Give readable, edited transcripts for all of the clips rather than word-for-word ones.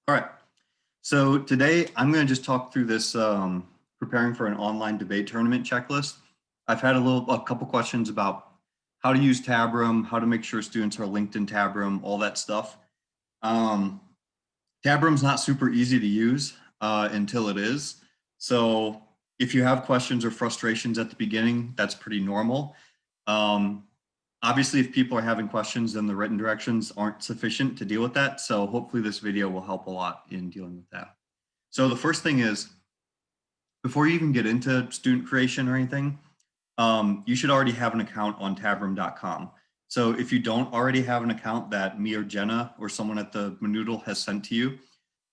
All right. So today I'm going to just talk through this preparing for an online debate tournament checklist. I've had a couple questions about how to use tabroom, how to make sure students are linked in tabroom, all that stuff. Um, tabroom's not super easy to use until it is. So if you have questions or frustrations at the beginning, that's pretty normal. Um, Obviously, if people are having questions, then the written directions aren't sufficient to deal with that. So hopefully this video will help a lot in dealing with that. So the first thing is, before you even get into student creation or anything, you should already have an account on tabroom.com. So if you don't already have an account that me or Jenna or someone at the Manoodle has sent to you,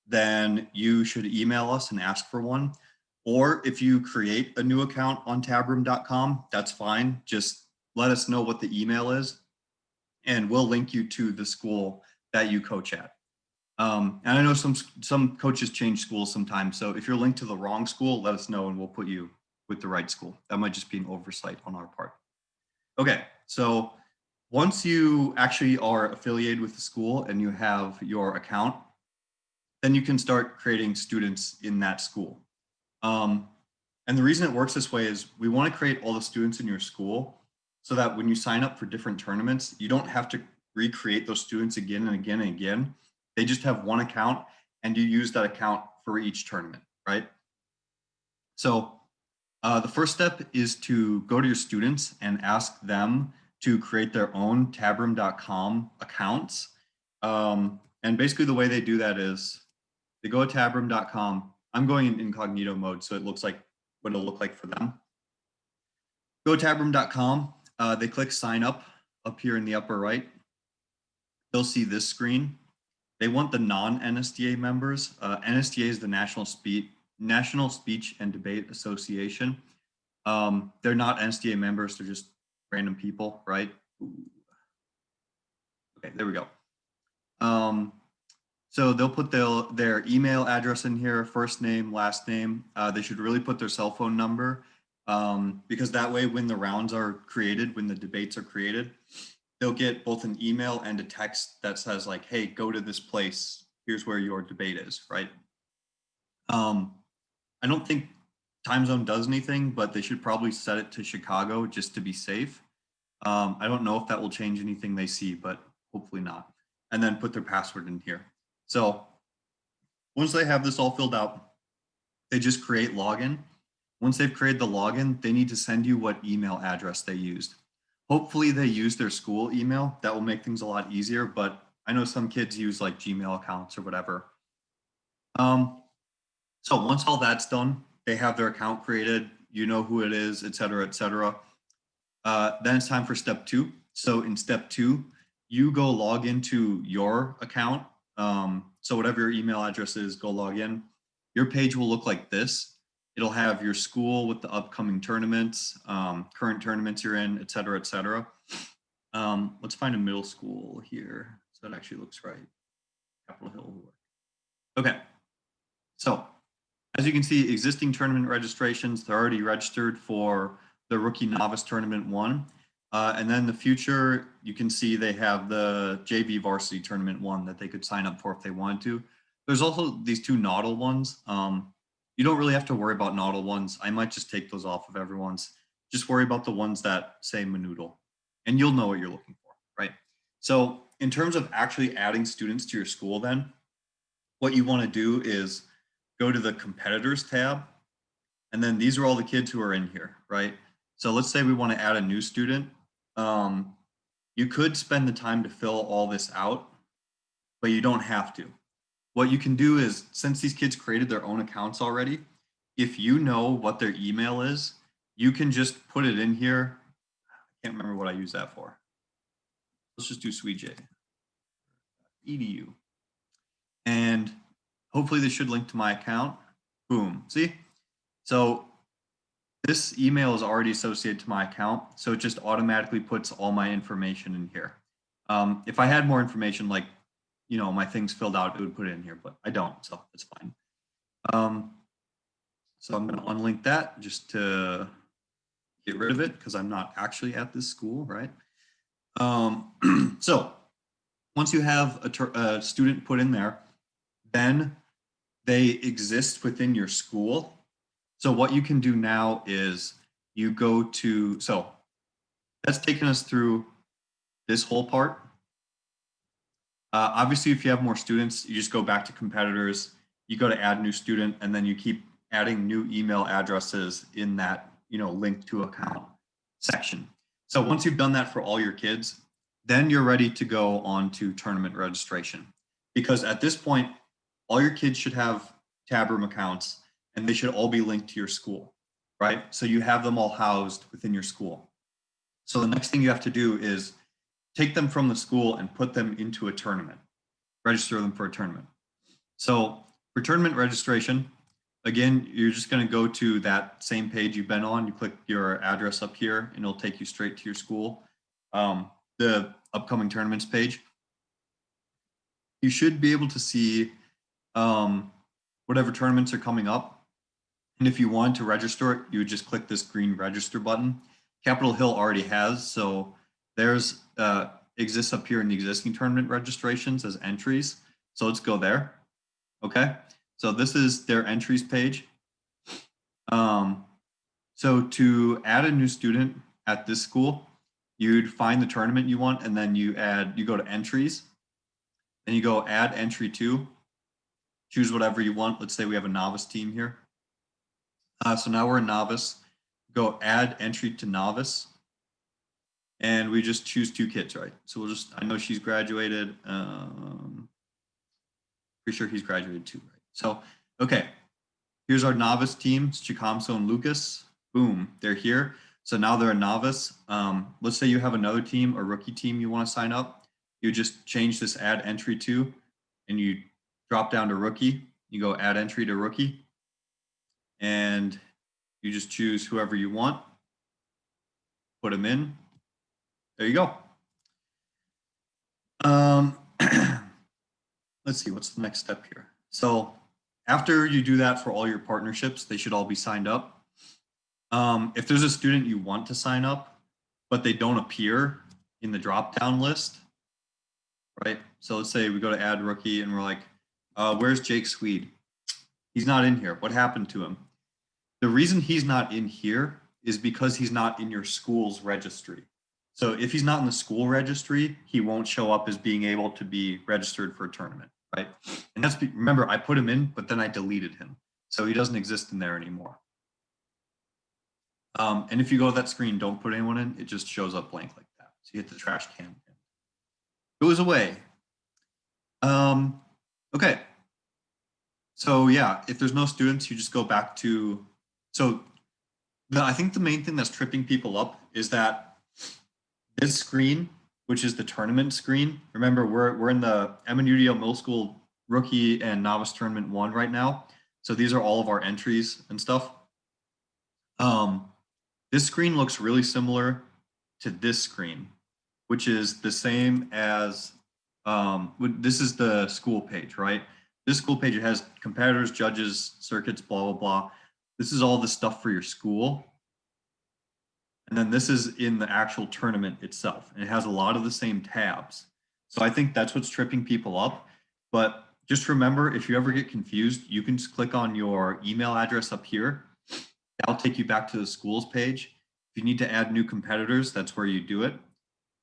then you should email us and ask for one. Or if you create a new account on tabroom.com, that's fine. Just let us know what the email is and we'll link you to the school that you coach at. And I know some coaches change schools sometimes. So if you're linked to the wrong school, let us know and we'll put you with the right school. That might just be an oversight on our part. Okay, so once you actually are affiliated with the school and you have your account, then you can start creating students in that school. And the reason it works this way is we want to create all the students in your school so that when you sign up for different tournaments, you don't have to recreate those students again and again and again. They just have one account and you use that account for each tournament, right? So the first step is to go to your students and ask them to create their own tabroom.com accounts. And basically the way they do that is they go to tabroom.com. I'm going in incognito mode, so it looks like what it'll look like for them. Go to tabroom.com. They click sign up here in the upper right. They'll see this screen. They want the non-NSDA members. NSDA is the National Speech and Debate Association. They're not NSDA members, they're just random people, right? Okay, there we go. So they'll put their email address in here, first name, last name. They should really put their cell phone number because that way when the rounds are created, when the debates are created, they'll get both an email and a text that says like, hey, go to this place. Here's where your debate is, right? I don't think time zone does anything, but they should probably set it to Chicago just to be safe. I don't know if that will change anything they see, but hopefully not. And then put their password in here. So once they have this all filled out, they just create login. Once they've created the login, they need to send you what email address they used. Hopefully they use their school email. That will make things a lot easier, but I know some kids use like Gmail accounts or whatever. So once all that's done, they have their account created, you know who it is, et cetera, et cetera. Then it's time for step 2. So in step 2, you go log into your account. So whatever your email address is, go log in. Your page will look like this. It'll have your school with the upcoming tournaments, current tournaments you're in, et cetera, et cetera. Let's find a middle school here. So it actually looks right. Capitol Hill will work. Okay. So as you can see, existing tournament registrations, they're already registered for the Rookie Novice Tournament 1. And then the future, you can see they have the JV Varsity Tournament 1 that they could sign up for if they wanted to. There's also these 2 Naudle ones. You don't really have to worry about Naudle ones. I might just take those off of everyone's. Just worry about the ones that say Manoodle, and you'll know what you're looking for, right? So in terms of actually adding students to your school then, what you want to do is go to the competitors tab, and then these are all the kids who are in here, right? So let's say we want to add a new student. You could spend the time to fill all this out, but you don't have to. What you can do is, since these kids created their own accounts already, if you know what their email is, you can just put it in here. I can't remember what I use that for. Let's just do SweetJ. edu. And hopefully this should link to my account. Boom, see? So this email is already associated to my account, so it just automatically puts all my information in here. If I had more information, like, you know, my things filled out, it would put it in here, but I don't, so it's fine. So I'm gonna unlink that just to get rid of it because I'm not actually at this school, right? So once you have a student put in there, then they exist within your school. So what you can do now is you go to, so that's taken us through this whole part. Obviously, if you have more students, you just go back to competitors, you go to add new student, and then you keep adding new email addresses in that, link to account section. So once you've done that for all your kids, then you're ready to go on to tournament registration. Because at this point, all your kids should have tabroom accounts and they should all be linked to your school, right? So you have them all housed within your school. So the next thing you have to do is take them from the school and put them into a tournament, register them for a tournament. So for tournament registration, again, you're just going to go to that same page you've been on. You click your address up here and it'll take you straight to your school, the upcoming tournaments page. You should be able to see whatever tournaments are coming up. And if you want to register it, you would just click this green register button. Capitol Hill already has, so there's exists up here in the existing tournament registrations as entries. So let's go there. Okay, so this is their entries page. So to add a new student at this school, you'd find the tournament you want, and then you go to entries, and you go add entry to, choose whatever you want. Let's say we have a novice team here. So now we're a novice, go add entry to novice, and we just choose 2 kids, right? So we'll just, I know she's graduated. Pretty sure he's graduated too, right? So, okay, here's our novice teams, Chicamso and Lucas. Boom, they're here. So now they're a novice. Let's say you have another team, a rookie team you want to sign up. You just change this add entry to, and you drop down to rookie. You go add entry to rookie, and you just choose whoever you want, put them in. There you go. Let's see, what's the next step here? So after you do that for all your partnerships, they should all be signed up. If there's a student you want to sign up, but they don't appear in the drop-down list, right? So let's say we go to add rookie and we're like, where's Jake Swede? He's not in here. What happened to him? The reason he's not in here is because he's not in your school's registry. So if he's not in the school registry, he won't show up as being able to be registered for a tournament, right? And that's, remember, I put him in, but then I deleted him. So he doesn't exist in there anymore. And if you go to that screen, don't put anyone in, it just shows up blank like that. So you hit the trash can. It goes away. Okay. So yeah, if there's no students, you just go back to, so I think the main thing that's tripping people up is that this screen, which is the tournament screen, remember we're in the MNUDL Middle School Rookie and Novice Tournament 1 right now. So these are all of our entries and stuff. This screen looks really similar to this screen, which is the same as, this is the school page, right? This school page, it has competitors, judges, circuits, blah, blah, blah. This is all the stuff for your school. And then this is in the actual tournament itself. And it has a lot of the same tabs. So I think that's what's tripping people up. But just remember, if you ever get confused, you can just click on your email address up here. That'll take you back to the schools page. If you need to add new competitors, that's where you do it.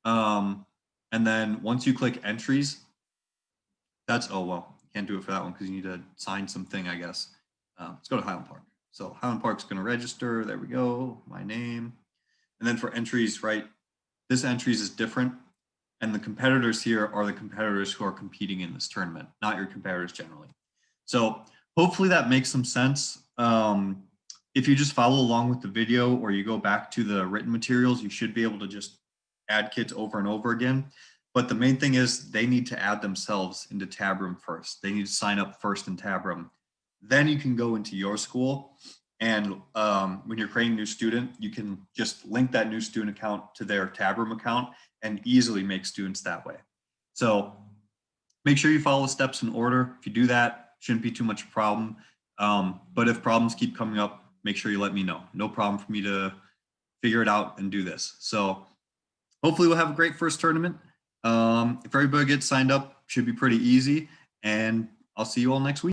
And then once you click entries, that's, oh, well, you can't do it for that one because you need to sign something, I guess. Let's go to Highland Park. So Highland Park's going to register. There we go. My name. And then for entries, right, this entries is different. And the competitors here are the competitors who are competing in this tournament, not your competitors generally. So hopefully that makes some sense. If you just follow along with the video or you go back to the written materials, you should be able to just add kids over and over again. But the main thing is they need to add themselves into tabroom first. They need to sign up first in tabroom. Then you can go into your school. And when you're creating a new student, you can just link that new student account to their tabroom account and easily make students that way. So make sure you follow the steps in order. If you do that, shouldn't be too much of a problem. But if problems keep coming up, make sure you let me know. No problem for me to figure it out and do this. So hopefully we'll have a great first tournament. If everybody gets signed up, should be pretty easy. And I'll see you all next week.